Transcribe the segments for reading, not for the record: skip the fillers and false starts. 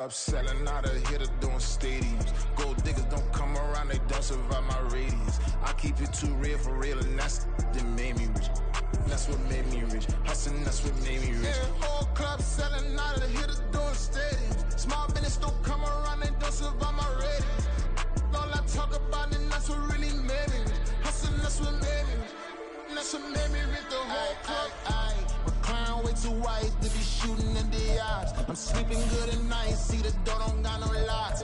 I'm selling out of hitter doing stadiums. Gold diggers don't come around, they don't survive my radius. I keep it too real for real, and that's that made me rich. That's what made me rich. Hustling, that's what made me rich. Yeah, whole club selling out of hitters doing stadiums. Small business don't come around, they don't survive my radius. All I talk about, and that's what really made me rich. Hustling, that's what made me rich. And that's what made me rich. The whole club. McLaren way too white to be shooting in the eyes. I'm sleeping good at night, see the door don't got no locks.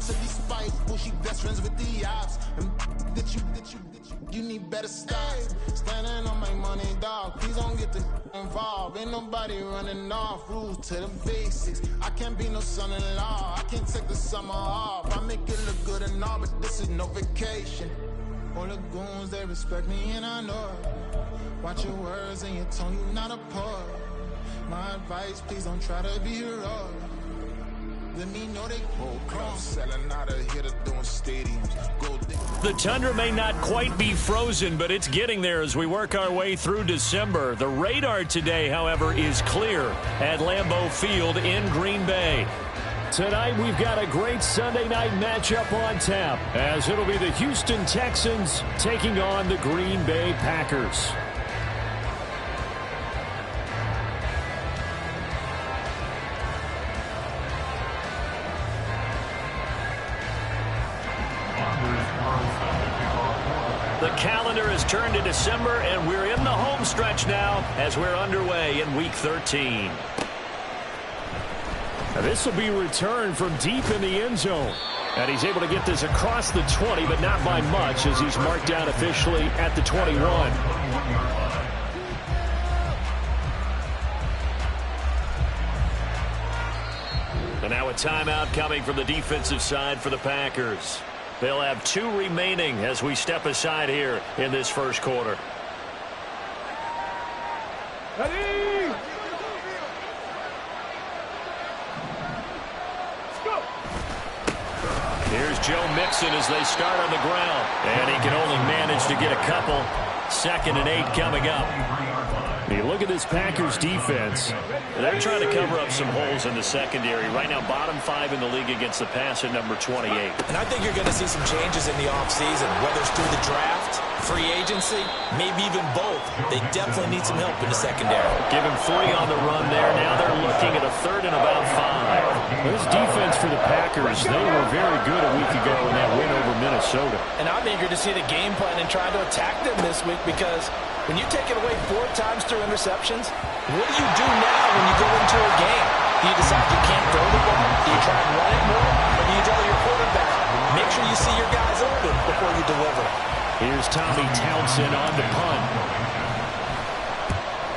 So these spiteful, she best friends with the ops. And you need better styles. Standing on my money, dog. Please don't get the involved. Ain't nobody running off. Rules to the basics. I can't be no son-in-law. I can't take the summer off. I make it look good and all, but this is no vacation. All the goons, they respect me and I know it. Watch your words and your tone, you not a poet. My advice, please don't try to be heroic. Let me know they whole club selling out of hitter doing stadiums. The tundra may not quite be frozen, but it's getting there as we work our way through December. The radar today, however, is clear at Lambeau Field in Green Bay. Tonight, we've got a great Sunday night matchup on tap, as it'll be the Houston Texans taking on the Green Bay Packers. The calendar has turned to December, and we're in the home stretch now as we're underway in Week 13. Now this will be returned from deep in the end zone. And he's able to get this across the 20, but not by much, as he's marked down officially at the 21. And now a timeout coming from the defensive side for the Packers. They'll have 2 remaining as we step aside here in this first quarter. Ready? Here's Joe Mixon as they start on the ground. And he can only manage to get a couple. 2nd and 8 coming up. You look at this Packers defense. They're trying to cover up some holes in the secondary. Right now, bottom 5 in the league against the pass at number 28. And I think you're going to see some changes in the offseason, whether it's through the draft, free agency, maybe even both. They definitely need some help in the secondary. Give him 3 on the run there. Now they're looking at a 3rd and about 5. This defense for the Packers, they were very good a week ago in that win over Minnesota. And I'm eager to see the game plan and try to attack them this week, because when you take it away 4 times through interceptions, what do you do now when you go into a game? Do you decide you can't throw the ball? Do you try and run it more? Or do you tell your quarterback, make sure you see your guys open before you deliver? Here's Tommy Townsend on the punt.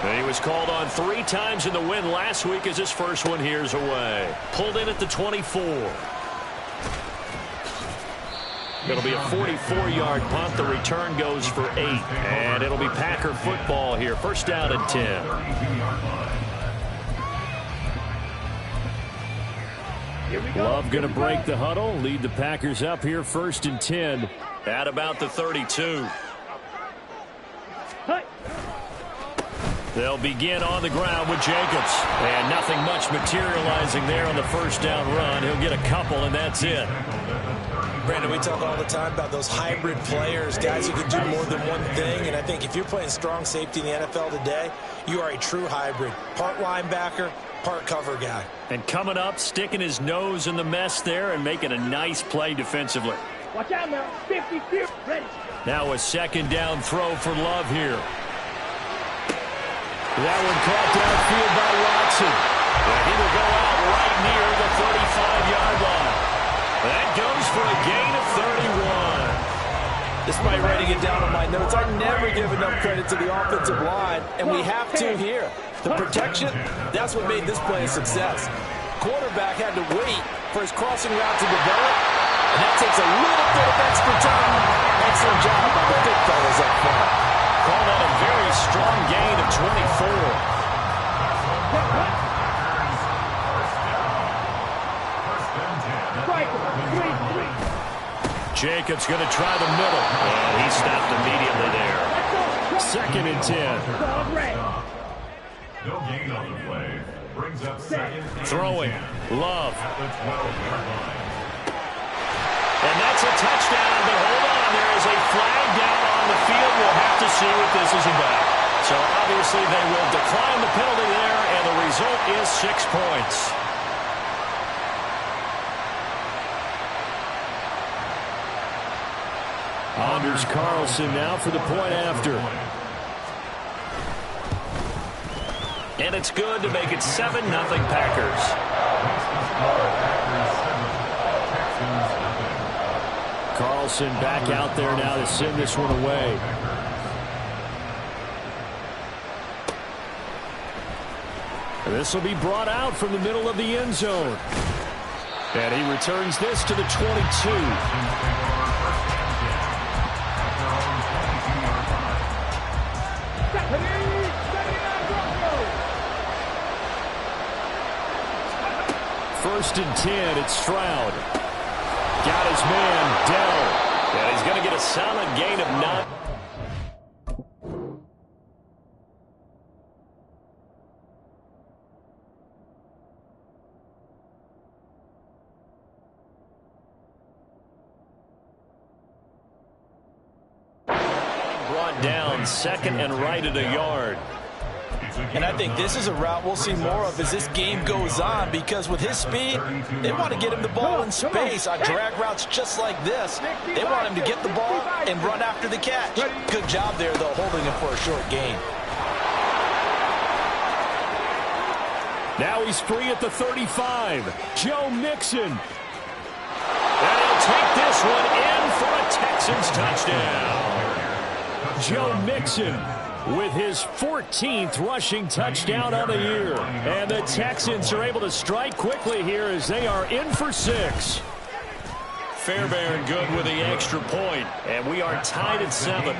And he was called on 3 times in the win last week as his first one here's away. Pulled in at the 24. It'll be a 44-yard punt. The return goes for 8. And it'll be Packer football here. First down and 10. Love going to break the huddle. Lead the Packers up here. 1st and 10 at about the 32. They'll begin on the ground with Jacobs. And nothing much materializing there on the first down run. He'll get a couple, and that's it. Brandon, we talk all the time about those hybrid players, guys who can do more than one thing. And I think if you're playing strong safety in the NFL today, you are a true hybrid. Part linebacker, part cover guy. And coming up, sticking his nose in the mess there and making a nice play defensively. Watch out now. 50-50. Ready. Now a 2nd down throw for Love here. That one caught downfield by Watson. And he will go out right near the 35-yard line. That goes for a gain of 31. Despite writing it down on my notes, I never give enough credit to the offensive line, and we have to here. The protection, that's what made this play a success. Quarterback had to wait for his crossing route to develop, and that takes a little bit of extra time. Excellent job by the big fellas up front. Call that a very strong gain of 24. Jacobs going to try the middle. And he stopped immediately there. 2nd and 10. No gain on the play. Throwing. Love. And that's a touchdown, but hold on. There is a flag down on the field. We'll have to see what this is about. So obviously they will decline the penalty there, and the result is 6 points. Anders Carlson now for the point after. And it's good to make it 7-0 Packers. Carlson back out there now to send this one away. This will be brought out from the middle of the end zone. And he returns this to the 22. First and 10, it's Stroud. Got his man, Dell. And he's going to get a solid gain of 9. Brought down, second and right at a yard. And I think this is a route we'll see more of as this game goes on, because with his speed, they want to get him the ball in space on drag routes just like this. They want him to get the ball and run after the catch. Good job there, though, holding him for a short gain. Now he's free at the 35. Joe Mixon. And he'll take this one in for a Texans touchdown. Joe Mixon with his 14th rushing touchdown on the year. And the Texans are able to strike quickly here as they are in for 6. Fairbairn good with the extra point. And we are tied at 7.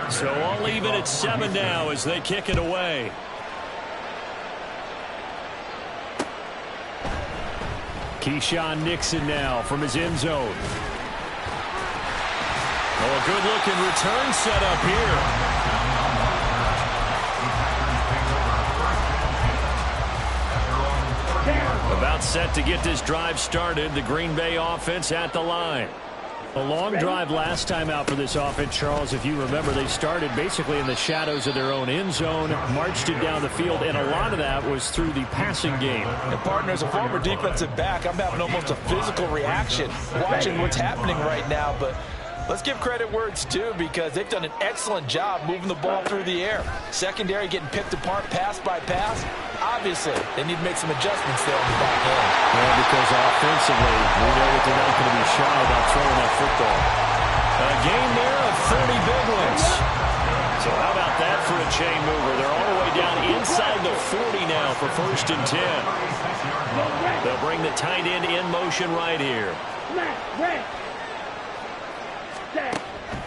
So all even at 7 now as they kick it away. Keyshawn Nixon now from his end zone. Oh, a good-looking return set up here. About set to get this drive started. The Green Bay offense at the line. A long drive last time out for this offense, Charles. If you remember, they started basically in the shadows of their own end zone, marched it down the field, and a lot of that was through the passing game. And partner, as a former defensive back, I'm having almost a physical reaction watching what's happening right now, but let's give credit where it's due, because they've done an excellent job moving the ball through the air. Secondary getting picked apart pass by pass. Obviously, they need to make some adjustments there on the back end. Yeah, because offensively, we know that they're not going to be shy about throwing that football. A game there of 30 big ones. So how about that for a chain mover? They're all the way down inside the 40 now for 1st and 10. They'll bring the tight end in motion right here.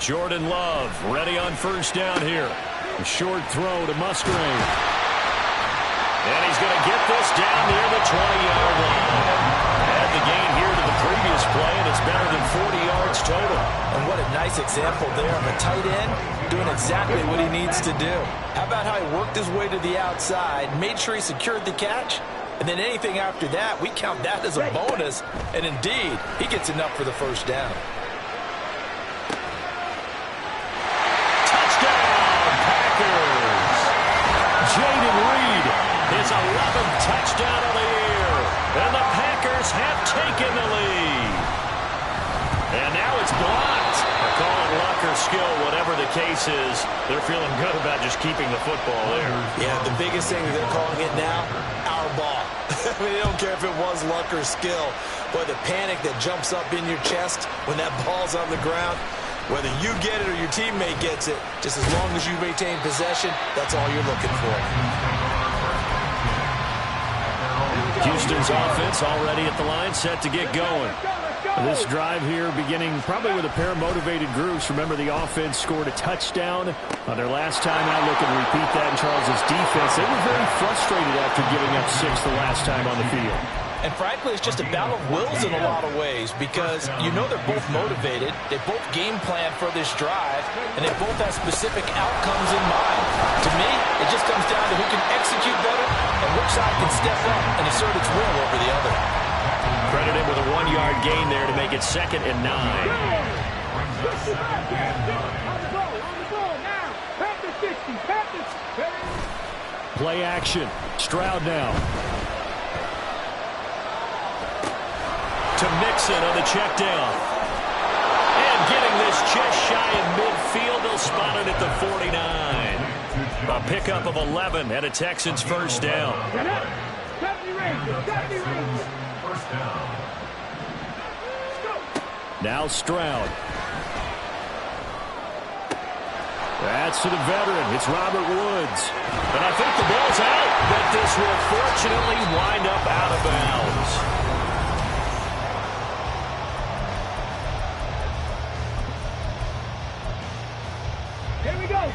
Jordan Love ready on 1st down here. A short throw to Musgrave. And he's going to get this down near the 20-yard line. Add the gain here to the previous play, and it's better than 40 yards total. And what a nice example there of a tight end doing exactly what he needs to do. How about how he worked his way to the outside, made sure he secured the catch, and then anything after that, we count that as a bonus. And indeed, he gets enough for the 1st down. Jaden Reed, his 11th touchdown of the year. And the Packers have taken the lead. And now it's blocked. I call it luck or skill, whatever the case is. They're feeling good about just keeping the football there. Yeah, the biggest thing that they're calling it now, our ball. I mean, they don't care if it was luck or skill, but the panic that jumps up in your chest when that ball's on the ground, whether you get it or your teammate gets it, just as long as you maintain possession, that's all you're looking for. Houston's offense already at the line, set to get going. This drive here beginning probably with a pair of motivated groups. Remember, the offense scored a touchdown on their last time out. Looking to repeat that in Charles' defense. They were very frustrated after giving up 6 the last time on the field. And frankly, it's just a battle of wills in a lot of ways because you know they're both motivated. They both game plan for this drive, and they both have specific outcomes in mind. To me, it just comes down to who can execute better and which side can step up and assert its will over the other. Credited with a 1-yard gain there to make it 2nd and 9. Play action. Stroud now. To Mixon on the check down. And getting this just shy of midfield. They'll spot it at the 49. A pickup of 11 and a Texans first down. Now Stroud. That's to the veteran. It's Robert Woods. And I think the ball's out. But this will fortunately wind up out of bounds.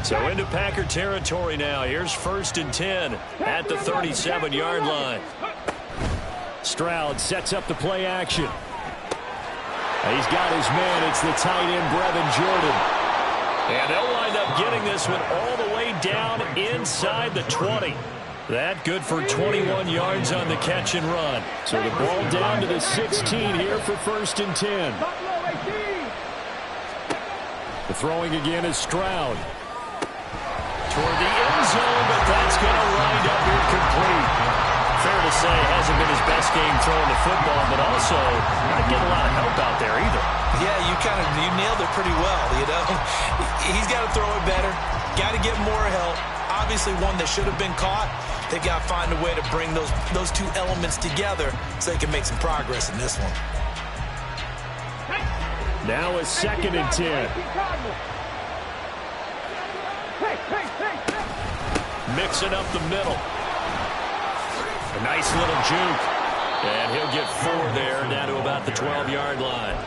So into Packer territory now. Here's 1st and 10 at the 37-yard line. Stroud sets up the play action. He's got his man. It's the tight end, Brevin Jordan. And they'll wind up getting this one all the way down inside the 20. That good for 21 yards on the catch and run. So the ball down to the 16 here for 1st and 10. The throwing again is Stroud. Toward the end zone, but that's going to wind up incomplete. Fair to say, hasn't been his best game throwing the football, but also not getting a lot of help out there either. Yeah, you nailed it pretty well, you know. He's got to throw it better, got to get more help. Obviously one that should have been caught. They've got to find a way to bring those two elements together so they can make some progress in this one. Now a 2nd and 10. Mixing up the middle. A nice little juke. And he'll get 4 there, down to about the 12-yard line.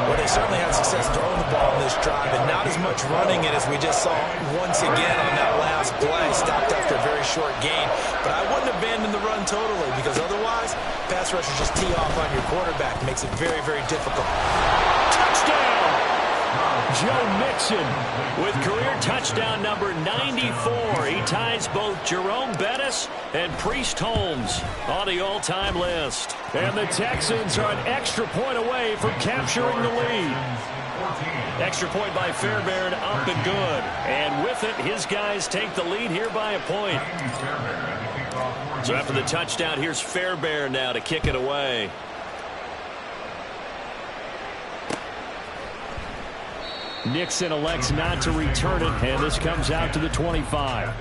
Well, they certainly had success throwing the ball in this drive, and not as much running it as we just saw once again on that last play. Stopped after a very short gain. But I wouldn't abandon the run totally, because otherwise, pass rushers just tee off on your quarterback. It makes it very, very difficult. Touchdown! Joe Mixon with career touchdown number 94. He ties both Jerome Bettis and Priest Holmes on the all-time list. And the Texans are an extra point away from capturing the lead. Extra point by Fairbairn, up and good. And with it, his guys take the lead here by a point. So after the touchdown, here's Fairbairn now to kick it away. Nixon elects not to return it, and this comes out to the 25.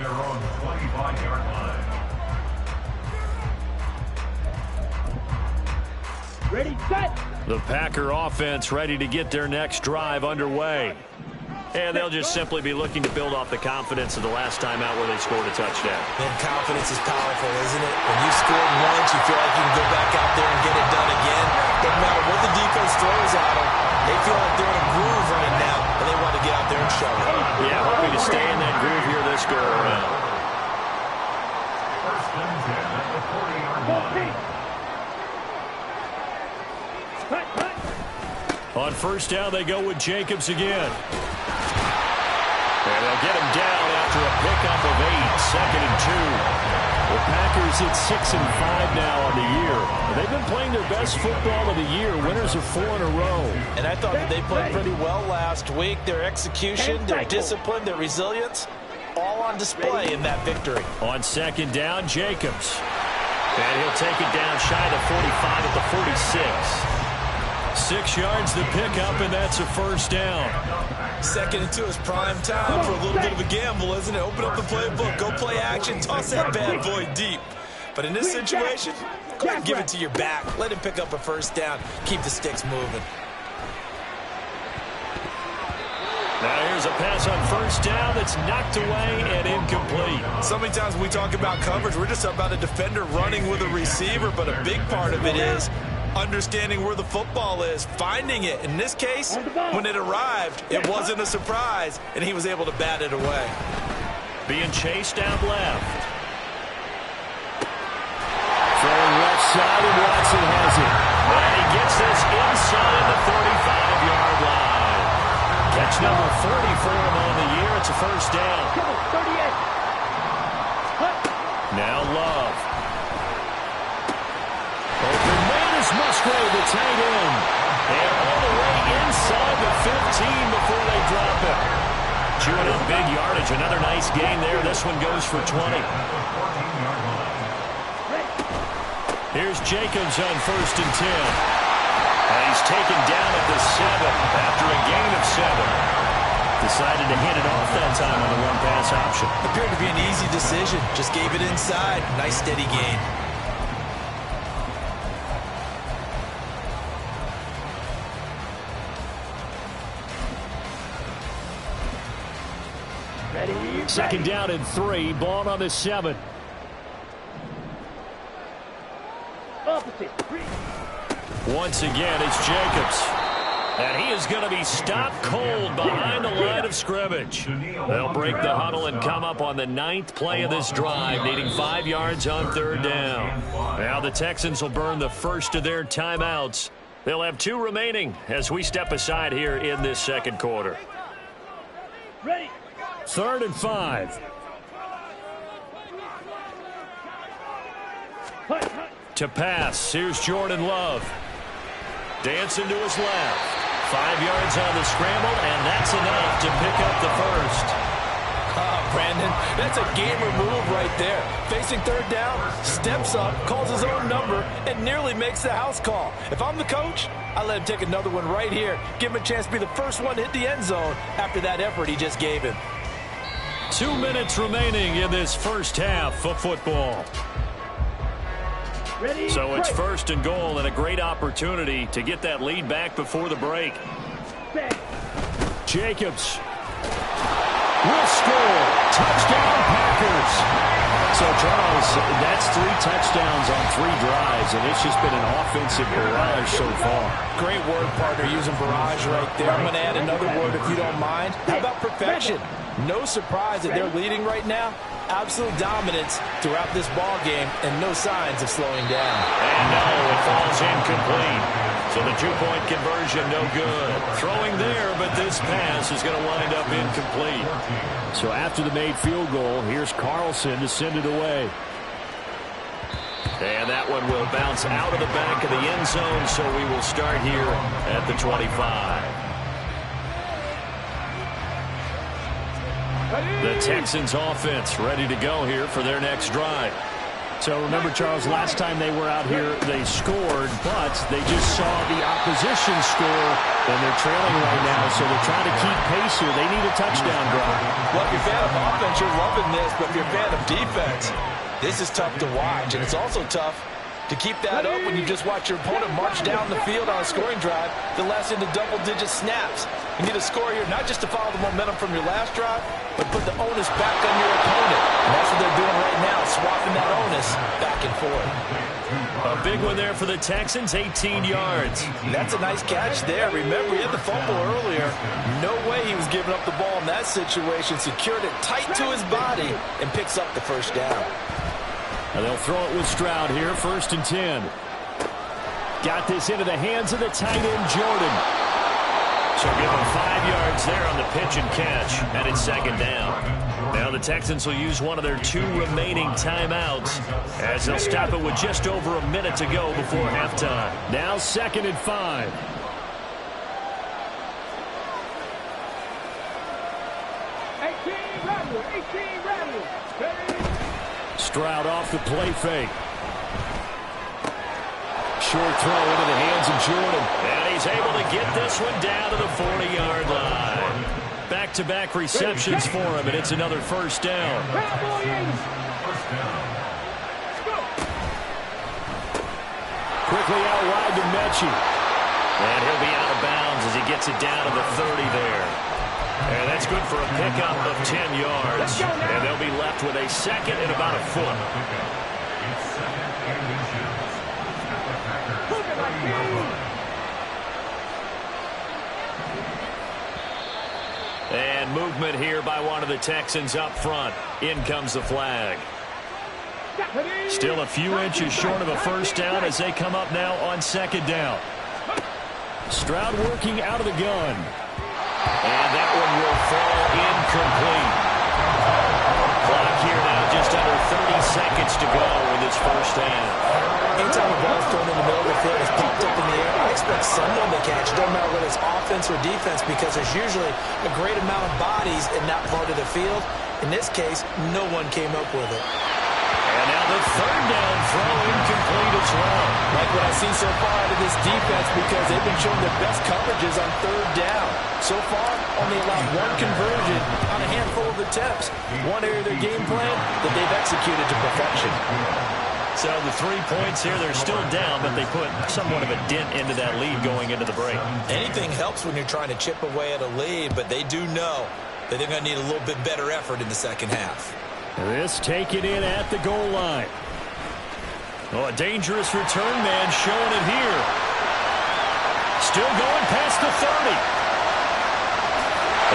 Ready, set. The Packer offense ready to get their next drive underway. And they'll just simply be looking to build off the confidence of the last time out where they scored a touchdown. And confidence is powerful, isn't it? When you scored once, you feel like you can go back out there and get it done again. Doesn't matter what the defense throws at them. They feel like they're in a groove right now, and they want to get out there and show it. Yeah, hoping to stay in that groove here this go around. On 1st down, they go with Jacobs again. And they'll get him down after a pickup of 8, 2nd and 2. The Packers at 6-5 now on the year. They've been playing their best football of the year, winners of 4 in a row. And I thought that they played pretty well last week. Their execution, their discipline, their resilience, all on display in that victory. On 2nd down, Jacobs. And he'll take it down shy of the 45 at the 46. 6 yards the pickup, and that's a 1st down. 2nd and 2 is prime time for a little bit of a gamble, isn't it? Open up the playbook, go play action, toss that bad boy deep. But in this situation, go ahead and give it to your back. Let him pick up a 1st down. Keep the sticks moving. Now here's a pass on 1st down that's knocked away and incomplete. So many times when we talk about coverage, we're just about a defender running with a receiver, but a big part of it is understanding where the football is, finding it. In this case, when it arrived, it wasn't a surprise, and he was able to bat it away. Being chased out left. Throwing left side, and Watson has it. And he gets this inside the 35-yard line. Catch number 40 for him on the year. It's a first down. Now Love. Open man is Musgrave, the tight end. And all the way inside the 15 before they drop it. Chewing up big yardage. Another nice gain there. This one goes for 20. Here's Jacobs on 1st and 10. And he's taken down at the 7 after a gain of 7. Decided to hit it off that time on the run-pass option. Appeared to be an easy decision. Just gave it inside. Nice steady gain. Second down and 3. Ball on the 7. Once again, it's Jacobs. And he is going to be stopped cold behind the line of scrimmage. They'll break the huddle and come up on the 9th play of this drive, needing 5 yards on 3rd down. Now the Texans will burn the first of their timeouts. They'll have 2 remaining as we step aside here in this second quarter. Ready. 3rd and 5. To pass, here's Jordan Love. Dancing to his left. 5 yards on the scramble, and that's enough to pick up the first. Brandon, that's a gamer move right there. Facing 3rd down, steps up, calls his own number, and nearly makes the house call. If I'm the coach, I let him take another one right here. Give him a chance to be the first one to hit the end zone after that effort he just gave him. 2 minutes remaining in this first half of football. Ready. So it's 1st and goal and a great opportunity to get that lead back before the break. Jacobs will score. Touchdown, Packers. So, Charles, that's 3 touchdowns on 3 drives, and it's just been an offensive barrage so far. Great word, partner, using barrage right there. I'm going to add another word if you don't mind. How about perfection? No surprise that they're leading right now. Absolute dominance throughout this ball game and no signs of slowing down. And no, it falls incomplete. So the 2-point conversion no good. Throwing there, but this pass is going to wind up incomplete. So after the made field goal, here's Carlson to send it away. And that one will bounce out of the back of the end zone, so we will start here at the 25. The Texans offense ready to go here for their next drive. So remember, Charles, last time they were out here, they scored, but they just saw the opposition score, and they're trailing right now, so they're trying to keep pace here. They need a touchdown drive. Well, if you're a fan of offense, you're loving this, but if you're a fan of defense, this is tough to watch, and it's also tough to keep that up when you just watch your opponent march down the field on a scoring drive that lasts into double-digit snaps. You need a score here, not just to follow the momentum from your last drive, but put the onus back on your opponent. And that's what they're doing right now, swapping that onus back and forth. A big one there for the Texans, 18 yards. That's a nice catch there. Remember, he had the fumble earlier. No way he was giving up the ball in that situation. Secured it tight to his body and picks up the first down. And they'll throw it with Stroud here, 1st and 10. Got this into the hands of the tight end, Jordan. So give him 5 yards there on the pitch and catch, and it's 2nd down. Now the Texans will use one of their 2 remaining timeouts as they'll stop it with just over a minute to go before halftime. Now 2nd and 5. Stroud off the play fake. Short throw into the hands of Jordan. And he's able to get this one down to the 40-yard line. Back-to-back receptions for him, and it's another first down. Quickly out wide to Mechie. And he'll be out of bounds as he gets it down to the 30 there. And that's good for a pickup of 10 yards. And they'll be left with a second and about a foot. And movement here by one of the Texans up front. In comes the flag. Still a few inches short of a first down as they come up now on second down. Stroud working out of the gun. And that one will fall incomplete. Clock here now just under 30 seconds to go in this first half. Anytime the ball's thrown in the middle of the field, it's popped up in the air, I expect someone to catch. It doesn't matter whether it's offense or defense because there's usually a great amount of bodies in that part of the field. In this case, no one came up with it. And now the third down throw incomplete as well. Like what I've seen so far out of this defense because they've been showing their best coverages on third down. So far, only allowed one conversion on a handful of attempts. One area of their game plan that they've executed to perfection. So the 3 points here, they're still down, but they put somewhat of a dent into that lead going into the break. Anything helps when you're trying to chip away at a lead, but they do know that they're going to need a little bit better effort in the second half. This taken in at the goal line. Oh, a dangerous return man showing it here. Still going past the 30.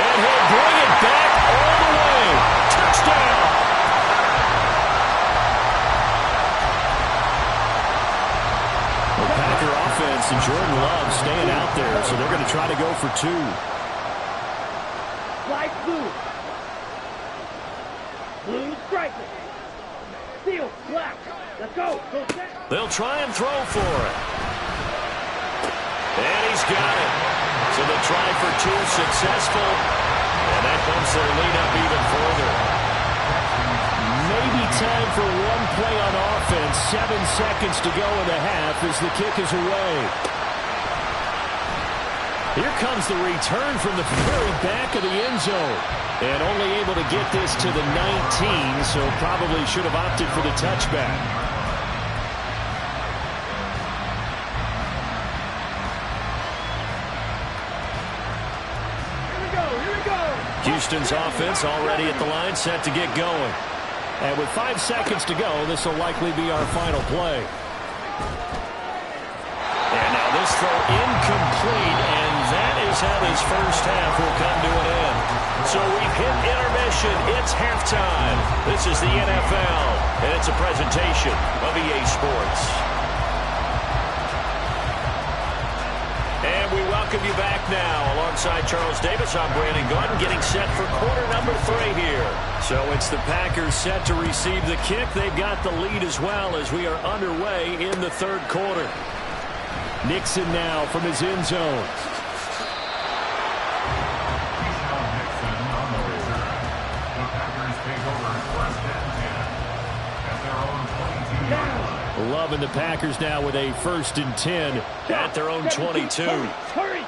And he'll bring it back all the way. Touchdown. The Packer offense and Jordan Love staying out there, so they're going to try to go for 2. Light blue. Blue striker. Steel, black. Let's go. Go set. They'll try and throw for it. And he's got it. So the try for 2 successful. And that bumps their lead up even further. Maybe time for one play on offense. 7 seconds to go in the half as the kick is away. Here comes the return from the very back of the end zone. And only able to get this to the 19, so probably should have opted for the touchback. Here we go. Houston's offense already at the line, set to get going. And with 5 seconds to go, this will likely be our final play. And now this throw incomplete, and that is how this first half will come to an end. So we've hit intermission. It's halftime. This is the NFL, and it's a presentation of EA Sports. And we welcome you back now. Alongside Charles Davis, I'm Brandon Gordon, getting set for quarter number 3 here. So it's the Packers set to receive the kick. They've got the lead as well as we are underway in the third quarter. Nixon now from his end zone. Loving the Packers now with a 1st and 10 at their own 22. Hurry.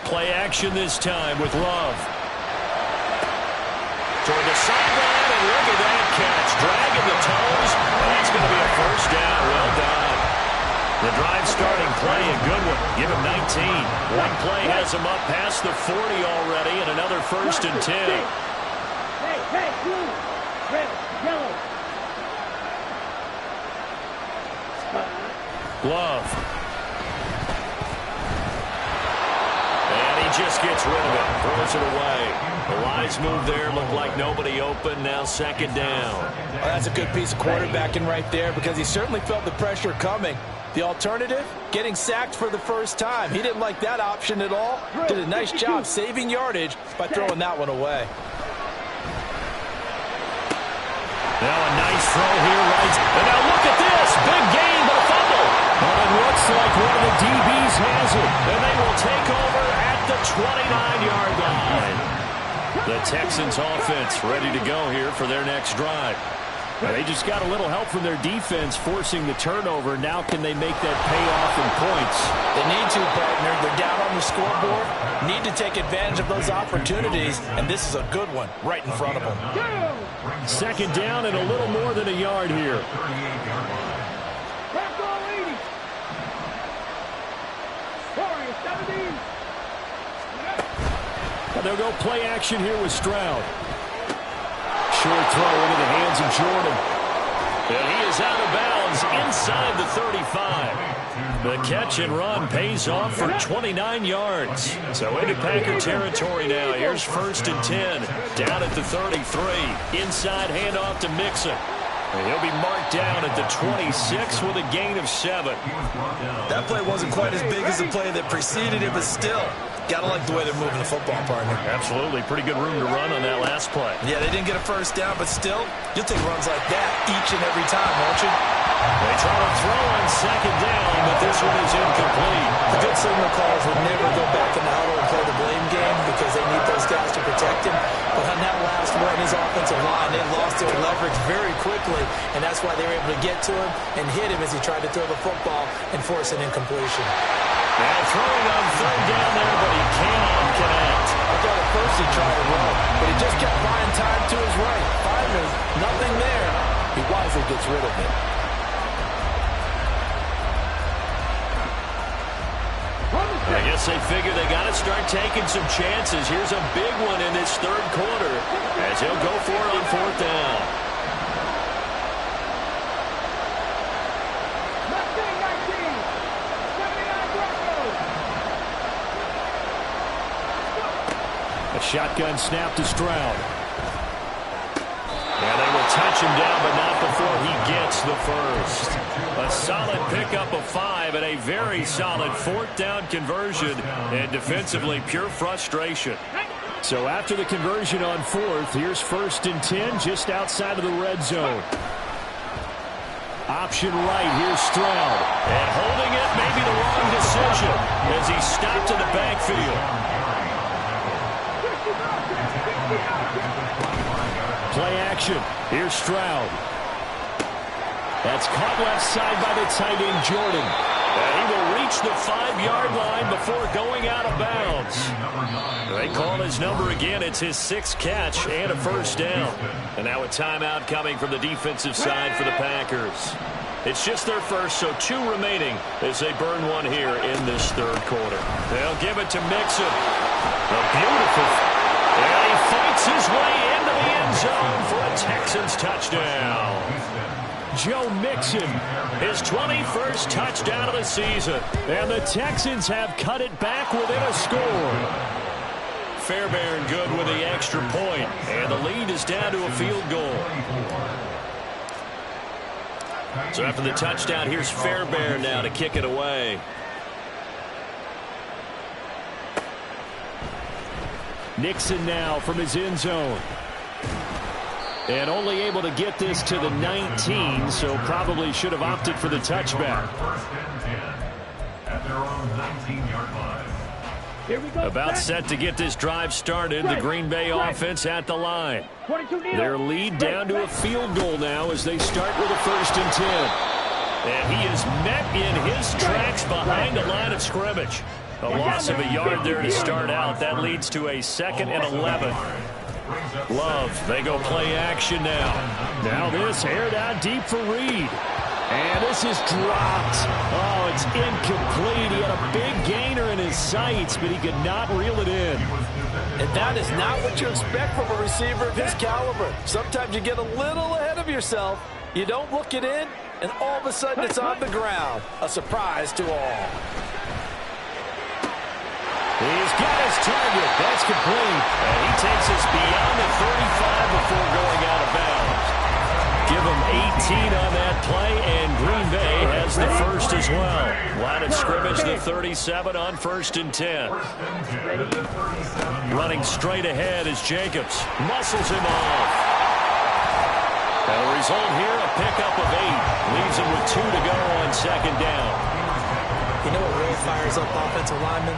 Play action this time with Love. Toward the sideline, and look at that catch. Dragging the toes, and that's going to be a first down. Well done. The drive starting play, a good one. Give him 19. One play has him up past the 40 already, and another 1st and 10. Hey, blue, red, yellow. Love. And he just gets rid of it. Throws it away. The wise move there. Looked like nobody open. Now 2nd down. Well, that's a good piece of quarterbacking right there because he certainly felt the pressure coming. The alternative, getting sacked for the first time. He didn't like that option at all. Did a nice job saving yardage by throwing that one away. Now a nice throw here, right? And now look at this. Big gain, but a fumble. And it looks like one of the DBs has it. And they will take over at the 29-yard line. The Texans offense ready to go here for their next drive. Now they just got a little help from their defense forcing the turnover. Now can they make that pay off in points? They need to, partner. They're down on the scoreboard. Need to take advantage of those opportunities. And this is a good one right in front of them. 2nd down and a little more than a yard here. Back all 80. Sorry, 17. And they'll go play action here with Stroud. Short throw into the hands of Jordan. And he is out of bounds inside the 35. The catch and run pays off for 29 yards. So into Packer territory now. Here's 1st and 10. Down at the 33. Inside handoff to Mixon. And he'll be marked down at the 26 with a gain of 7. That play wasn't quite as big as the play that preceded it, but still, got to like the way they're moving the football, partner. Absolutely. Pretty good room to run on that last play. Yeah, they didn't get a first down, but still, you'll take runs like that each and every time, won't you? They try to throw on 2nd down, but this one is incomplete. The good signal callers would never go back in the huddle and play the blame game because they need those guys to protect him. But on that last one, his offensive line, they lost their leverage very quickly, and that's why they were able to get to him and hit him as he tried to throw the football and force an incompletion. Now throwing on 3rd down there, but he cannot connect. I thought at first he tried to run, but he just kept buying time to his right. Finally, nothing there. He wisely gets rid of it. I guess they figure they got to start taking some chances. Here's a big one in this 3rd quarter as he'll go for it on 4th down. A shotgun snap to Stroud. And they will touch him down, but not before he gets the first. A solid pickup of 5 and a very solid 4th down conversion. And defensively, pure frustration. So after the conversion on 4th, here's 1st and 10 just outside of the red zone. Option right, here's Stroud. And holding it may be the wrong decision as he's stopped in the backfield. Play action. Here's Stroud. That's caught left side by the tight end, Jordan. And he will reach the 5-yard line before going out of bounds. They call his number again. It's his 6th catch and a 1st down. And now a timeout coming from the defensive side for the Packers. It's just their first, so 2 remaining as they burn one here in this 3rd quarter. They'll give it to Mixon. A beautiful. And he fights his way into the end zone for a Texans touchdown. Joe Mixon, his 21st touchdown of the season. And the Texans have cut it back within a score. Fairbairn good with the extra point. And the lead is down to a field goal. So after the touchdown, here's Fairbairn now to kick it away. Nixon now from his end zone. And only able to get this to the 19, so probably should have opted for the touchback. At their own 19-yard line. Here we go. About set to get this drive started. The Green Bay offense at the line. Their lead down to a field goal now as they start with a 1st and 10. And he is met in his tracks behind the line of scrimmage. A loss of a yard there to start out. That leads to a 2nd and 11. Love, they go play action now. Now this aired out deep for Reed. And this is dropped. Oh, it's incomplete. He had a big gainer in his sights, but he could not reel it in. And that is not what you expect from a receiver of his caliber. Sometimes you get a little ahead of yourself. You don't look it in, and all of a sudden it's on the ground. A surprise to all. He's got his target. That's complete. And he takes us beyond the 35 before going out of bounds. Give him 18 on that play, and Green Bay has the first as well. Line of scrimmage, the 37 on 1st and 10. Running straight ahead is Jacobs. Muscles him off. And the result here, a pickup of 8. Leaves him with 2 to go on 2nd down. You know what really fires up offensive linemen?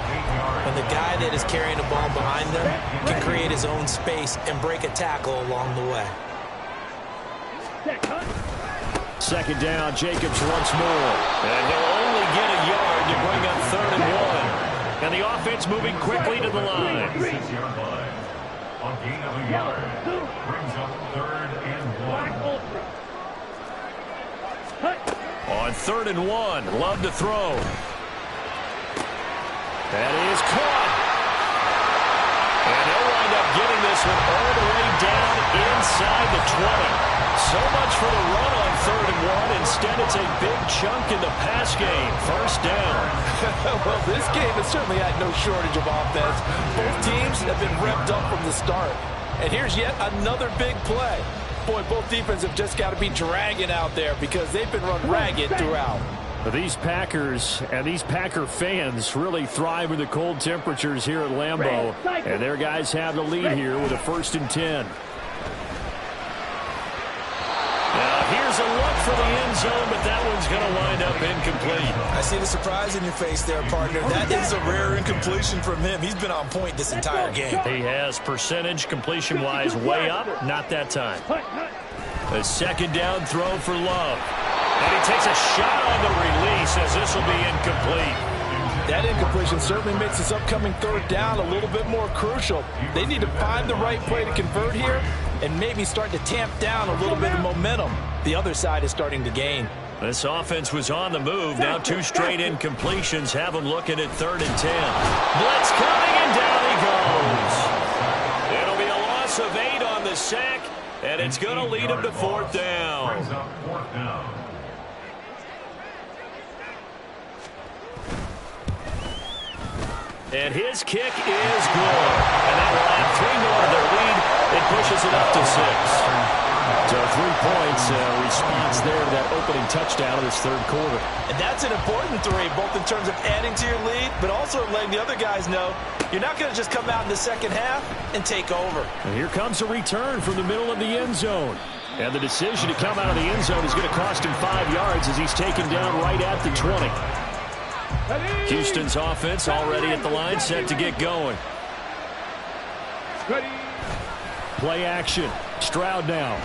When the guy that is carrying the ball behind them can create his own space and break a tackle along the way. 2nd down, Jacobs once more. And he'll only get a yard to bring up 3rd and 1. And the offense moving quickly to the line. On gain of a yard, brings up 3rd and 1. On 3rd and 1, Love to throw. That is caught. And they'll wind up getting this one all the way down inside the 20. So much for the run on 3rd and 1. Instead, it's a big chunk in the pass game. First down. Well, this game has certainly had no shortage of offense. Both teams have been revved up from the start. And here's yet another big play. Boy, both defenses have just got to be dragging out there because they've been run ragged throughout. These Packers and these Packer fans really thrive in the cold temperatures here at Lambeau. And their guys have the lead here with a 1st and 10. Here's a look for the end zone, but that one's going to wind up incomplete. I see the surprise in your face there, partner. That is a rare incompletion from him. He's been on point this entire game. He has percentage completion-wise way up. Not that time. A 2nd down throw for Love. And he takes a shot on the release as this will be incomplete. That incompletion certainly makes this upcoming 3rd down a little bit more crucial. They need to find the right play to convert here and maybe start to tamp down a little bit of momentum. The other side is starting to gain. This offense was on the move. Now 2 straight incompletions have them looking at 3rd and 10. Blitz coming, and down he goes. It'll be a loss of 8 on the sack, and it's going to lead him to 4th down. And his kick is good. And that will add 3 more to their lead. It pushes it up to 6. So 3 points response there to that opening touchdown of this 3rd quarter. And that's an important 3, both in terms of adding to your lead, but also letting the other guys know you're not going to just come out in the 2nd half and take over. And here comes a return from the middle of the end zone. And the decision to come out of the end zone is going to cost him 5 yards as he's taken down right at the 20. Houston's offense already at the line, set to get going. Play action. Stroud now.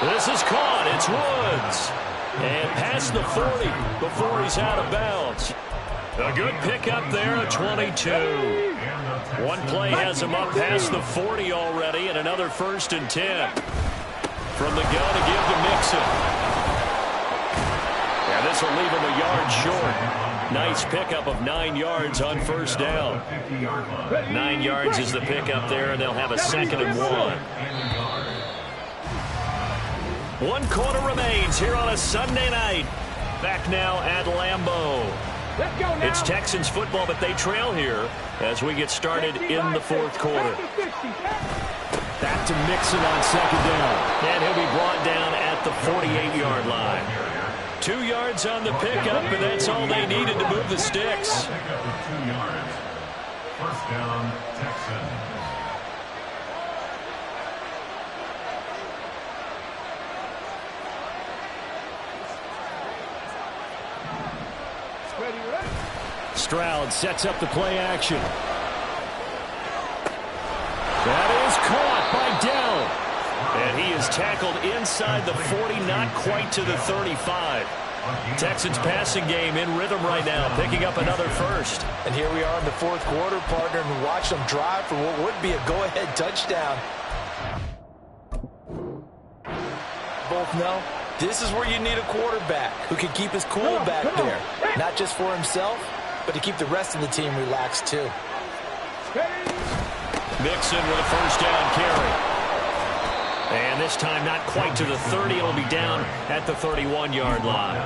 This is caught. It's Woods. And past the 40 before he's out of bounds. A good pickup there at 22. One play has him up past the 40 already, and another 1st and 10. From the gun to give to Mixon. And this will leave him a yard short. Nice pickup of 9 yards on 1st down. 9 yards is the pickup there, and they'll have a 2nd and 1. 1 quarter remains here on a Sunday night. Back now at Lambeau. It's Texans football, but they trail here as we get started in the 4th quarter. Back to Mixon on 2nd down. And he'll be brought down at the 48-yard line. 2 yards on the pickup, and that's all they needed to move the sticks. 2 yards. 1st down, Texans. Stroud sets up the play action. That is caught by Dell. And he is tackled inside the 40, not quite to the 35. Texans passing game in rhythm right now, picking up another 1st. And here we are in the 4th quarter, partner, and watch them drive for what would be a go-ahead touchdown. Both know this is where you need a quarterback who can keep his cool back there. Not just for himself, but to keep the rest of the team relaxed too. Mixon with a 1st down carry. And this time not quite to the 30. It'll be down at the 31-yard line.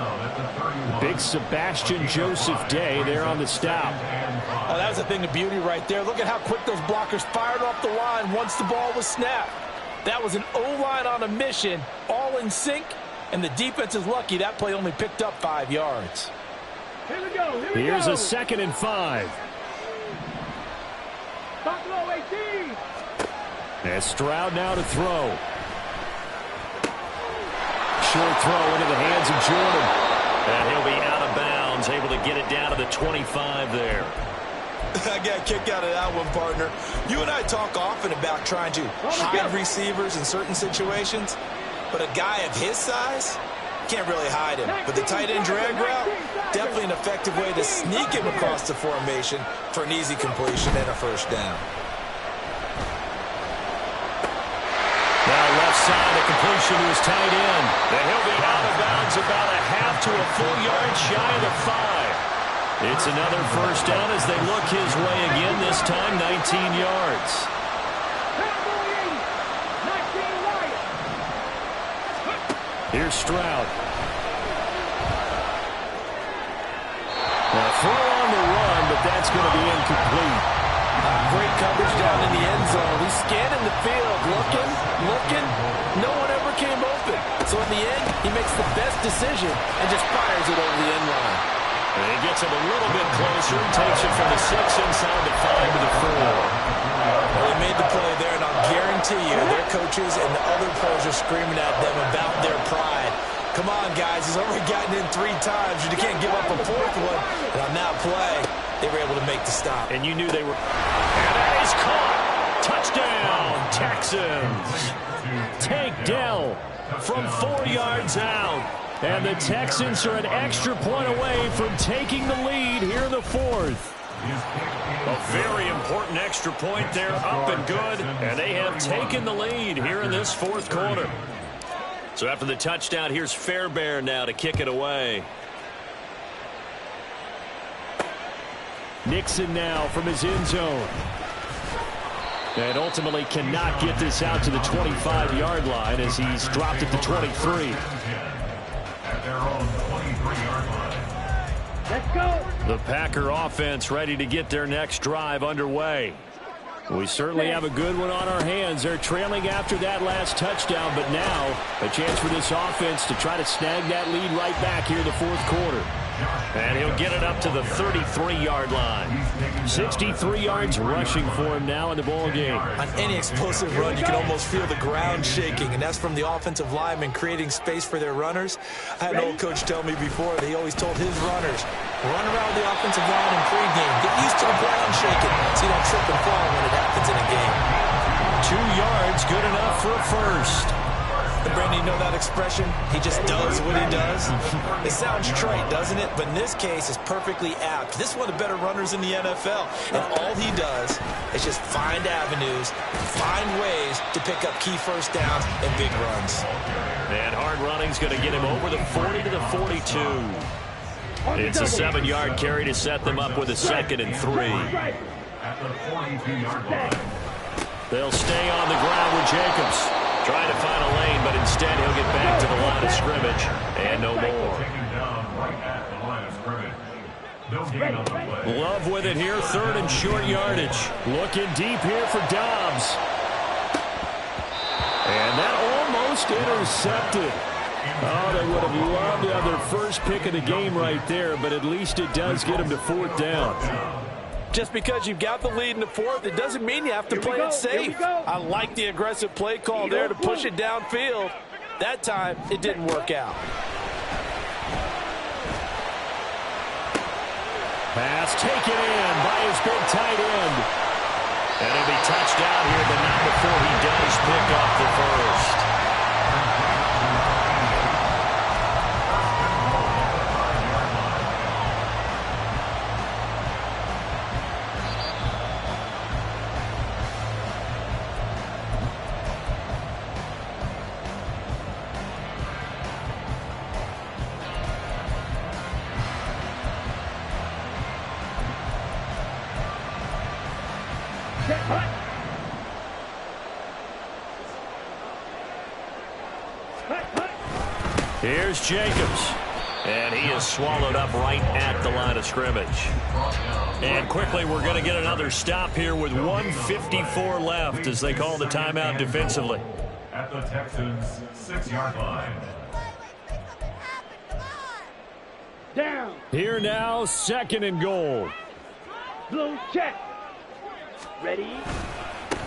Big Sebastian Joseph Day there on the stop. Oh, that was a thing of beauty right there. Look at how quick those blockers fired off the line once the ball was snapped. That was an O-line on a mission, all in sync, and the defense is lucky that play only picked up 5 yards. Here we go. Here's a 2nd and 5. Buffalo 18. And Stroud now to throw. Short throw into the hands of Jordan. And he'll be out of bounds, able to get it down to the 25 there. I got a kick out of that one, partner. You and I talk often about trying to hide receivers in certain situations, but a guy of his size can't really hide him. But the tight end drag route, definitely an effective way to sneak him across the formation for an easy completion and a 1st down. Now left side, the completion to his tight end. And he'll be out of bounds about a half to a full yard shy of the 5. It's another first down as they look his way again, this time 19 yards. Here's Stroud. Throw on the run, but that's going to be incomplete. Great coverage down in the end zone. He's scanning the field, looking. No one ever came open. So in the end, he makes the best decision and just fires it over the end line. And he gets him a little bit closer, takes it from the 6 inside the 5 to the 4. Well, they made the play there, and I'll guarantee you their coaches and the other players are screaming at them about their pride. Come on, guys. He's already gotten in 3 times. You can't give up a 4th one. And on that play, they were able to make the stop. And you knew they were. And that is caught. Touchdown, Texans. Tank Dell from 4 yards out. And the Texans are an extra point away from taking the lead here in the 4th. A very important extra point there, up and good. And they have taken the lead here in this 4th quarter. So after the touchdown, here's Fairbairn now to kick it away. Nixon now from his end zone. And ultimately cannot get this out to the 25-yard line as he's dropped at the 23. At their own 23-yard line. Let's go. The Packer offense ready to get their next drive underway. We certainly have a good one on our hands. They're trailing after that last touchdown, but now a chance for this offense to try to snag that lead right back here in the 4th quarter. And he'll get it up to the 33-yard line. 63 yards rushing for him now in the ball game. On any explosive run, you can almost feel the ground shaking, and that's from the offensive linemen creating space for their runners. I had an old coach tell me before that he always told his runners, run around the offensive line in pregame. Get used to the ground shaking so you don't trip and fall when it happens in a game. 2 yards, good enough for a first. And Brandon, you know that expression? He just does what he does. It sounds trite, doesn't it? But in this case, it's perfectly apt. This is one of the better runners in the NFL. And all he does is just find avenues, find ways to pick up key first downs and big runs. And hard running's going to get him over the 40 to the 42. It's a 7-yard carry to set them up with a 2nd and 3. At the 42-yard line. They'll stay on the ground with Jacobs. Trying to find a lane, but instead he'll get back to the line of scrimmage. And no more. Taken down right at the line of scrimmage. No gain on the play. Love with it here, 3rd and short yardage. Looking deep here for Dobbs. And that almost intercepted. Oh, they would have loved to have their first pick of the game right there, but at least it does get them to 4th down. Just because you've got the lead in the 4th, it doesn't mean you have to play it safe. I like the aggressive play call there to push it downfield. That time, it didn't work out. Pass taken in by his big tight end. And he'll be touched out here, but not before he does pick up the first. Here's Jacobs. And he is swallowed up right at the line of scrimmage. And quickly, we're going to get another stop here with 1:54 left as they call the timeout defensively. At the Texans' 6-yard line. Down. Here now, 2nd and goal. Blue check. Ready.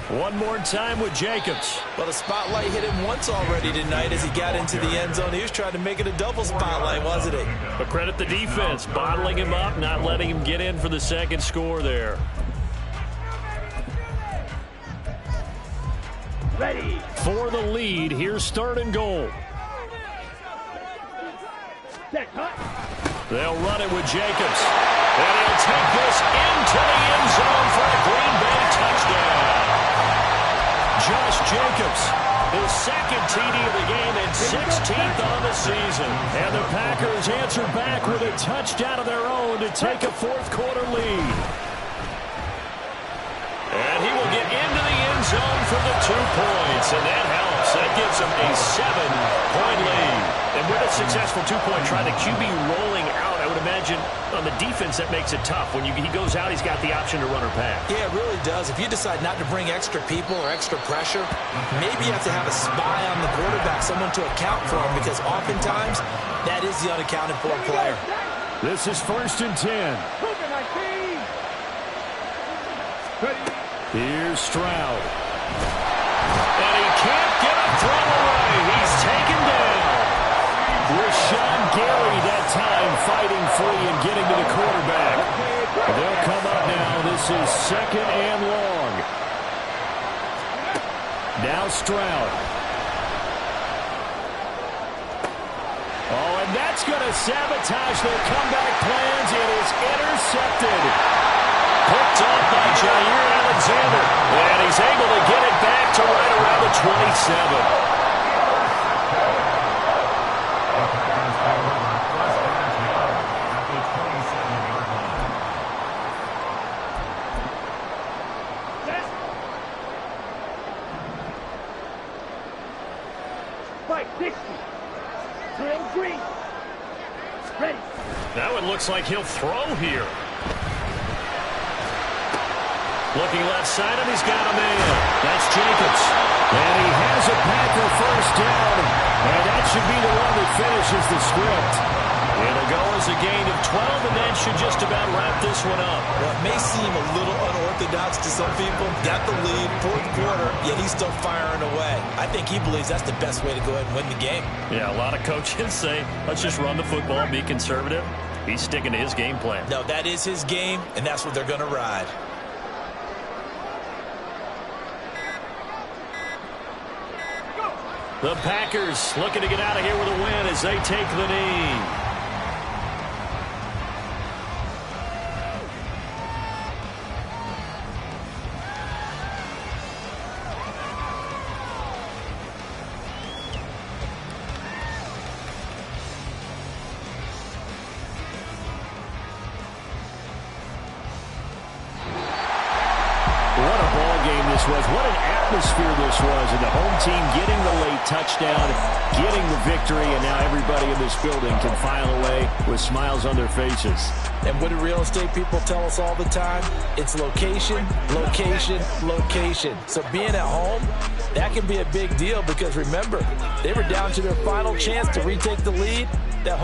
One more time with Jacobs. Well, the spotlight hit him once already tonight as he got into the end zone. He was trying to make it a double spotlight, wasn't he? But credit the defense, bottling him up, not letting him get in for the 2nd score there. Ready. For the lead, here's 3rd and goal. Set. Hut. They'll run it with Jacobs. And he'll take this into the end zone for a Green Bay touchdown. Josh Jacobs His second TD of the game and 16th on the season. And the Packers answer back with a touchdown of their own to take a fourth-quarter lead. And he will get into the end zone for the 2 points, and that helps. That gives him a 7-point lead. And with a successful 2-point try, the QB rolling out, I would imagine on the defense that makes it tough. When he goes out, he's got the option to run or pass. Yeah, it really does. If you decide not to bring extra people or extra pressure, maybe you have to have a spy on the quarterback, someone to account for him, because oftentimes that is the unaccounted for player. This is 1st and 10. Here's Stroud. And he can't get a throw away. He's taken down. Rashawn Gary that time fighting free and getting to the quarterback. They'll come up now. This is 2nd and long. Now Stroud. Oh, and that's going to sabotage their comeback plans. It is intercepted. Picked off by Jair Alexander. And he's able to get it back to right around the 27. Now it looks like he'll throw here. Looking left side, and he's got a man. That's Jacobs. And he has a Packer first down. And that should be the one that finishes the script. It'll go as a gain of 12, and that should just about wrap this one up. Well, it may seem a little unorthodox to some people. Got the lead, 4th quarter, yet he's still firing away. I think he believes that's the best way to go ahead and win the game. Yeah, a lot of coaches say, let's just run the football and be conservative. He's sticking to his game plan. No, that is his game, and that's what they're going to ride. The Packers looking to get out of here with a win as they take the knee. Was. What an atmosphere this was, and the home team getting the late touchdown, getting the victory, and now everybody in this building can file away with smiles on their faces. And what do real estate people tell us all the time? It's location, location, location. So being at home, that can be a big deal because remember, they were down to their final chance to retake the lead,